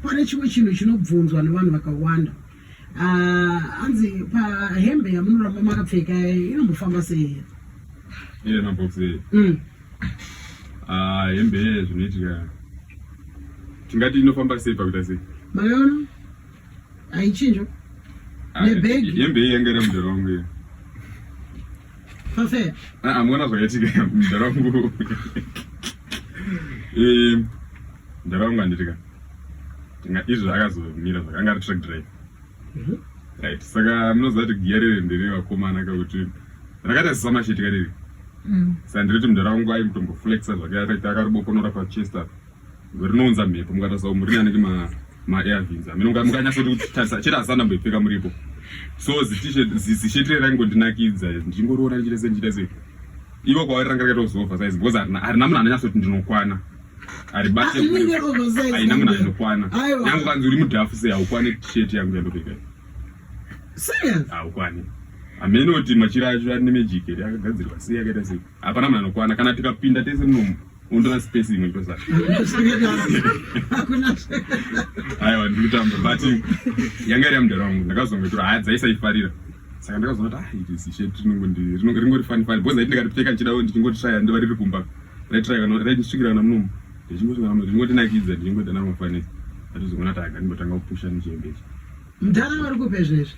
pane chimwe chinhu chinobvunzwa nevanhu vakawanda. Anzi pahembe yamunoramba makapfeka inombofamba sei? Ile maboxi. Hembe zvinoitika. Tingati inofamba sei pakuita sei? Mayono? Haichinjo? Nebegi? Hembe yanga iri mudhara wangu. Fafe? Hamuna zvakaitika mudhara wangu. Mudhara wangu handitika. Izvo akazomira zvakanga ari track drive. Right, saka munoziva kuti giya riri ndere vakomana kakuti rakati zisamashitika riri. Saka ndiriti mudhara wangu aimutomboflexa zvakaita akaribokonora pachesta rinounza mhepo mukataridza kuti muri anenge ma-airvins mukanyatsoti kuti chete asana mboipfeka muripo. So zishetire rangondinakidza ndichingoriona ndichita sei ivo kwavari ranga rakatozova size because harina munhu ananyatsoti ndinokwana haribate haina munhu anokwana yangu kanzi uri mudhafu sei haukwani tisheti yangu yandopfeka haukwani hamene kuti machira acho ari nemejiki ri akagadzirwa sei akaita sei hapana munhu anokwana kana tikapinda tese munomu undona space imwe ndosaka aiwa ndikutamba but yanga iri yamudhara wangu ndakazongotora dzaisaifarira saka ndakazoona kuti zisheti ringori fani because aiti ndikatipfeka nchidawo ndichingotraya ndiva riri kumba raitosvikira kana munomu ndichingotinakidza ndichingodana mafanisi atizogona kuti aga ndingotanga kupusha nechihembechi. Mudhara vari kupa izvezvi?